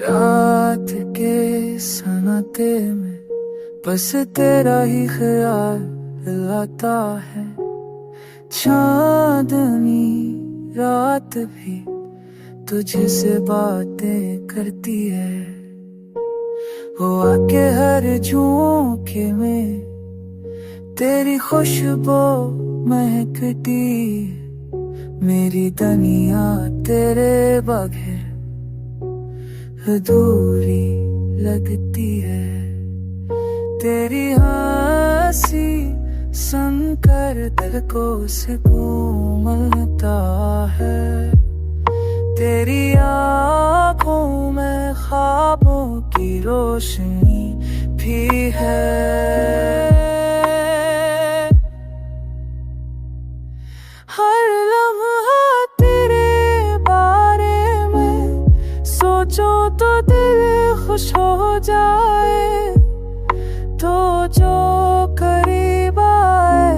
रात के सन्नाटे में बस तेरा ही ख्याल आता है। चांदनी रात भी तुझसे बातें करती है। वो आके हर झोंके में तेरी खुशबू महकती। मेरी दुनिया तेरे बगैर अधूरी लगती है। तेरी हंसी सुनकर दिल को सुकून मिलता है। तेरी आँखों में ख्वाबों की रोशनी भी है। हर लम्हा तेरे बारे में सोचो तो दिल खुश हो जाए। तो जो करीब आए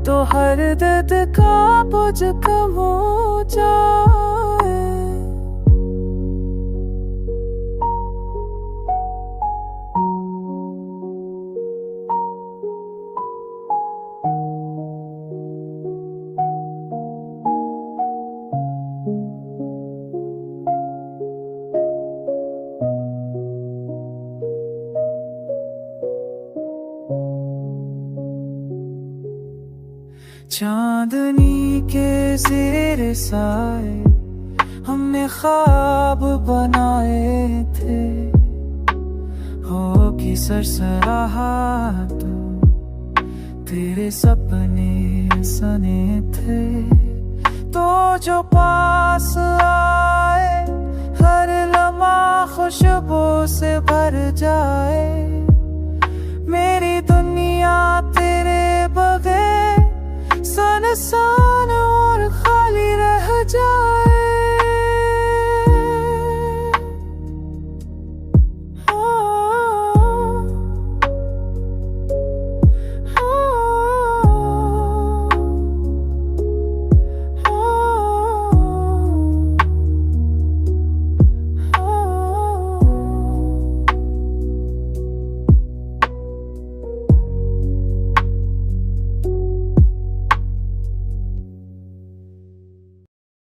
तो हर दर्द का बोझ कम हो जाए। चांदनी के ज़ेर साए हमने ख्वाब बनाए थे। होगी सरसराहट तेरे सपने सने थे। तो जो पास आए हर लम्हा खुशबू से भर जाए।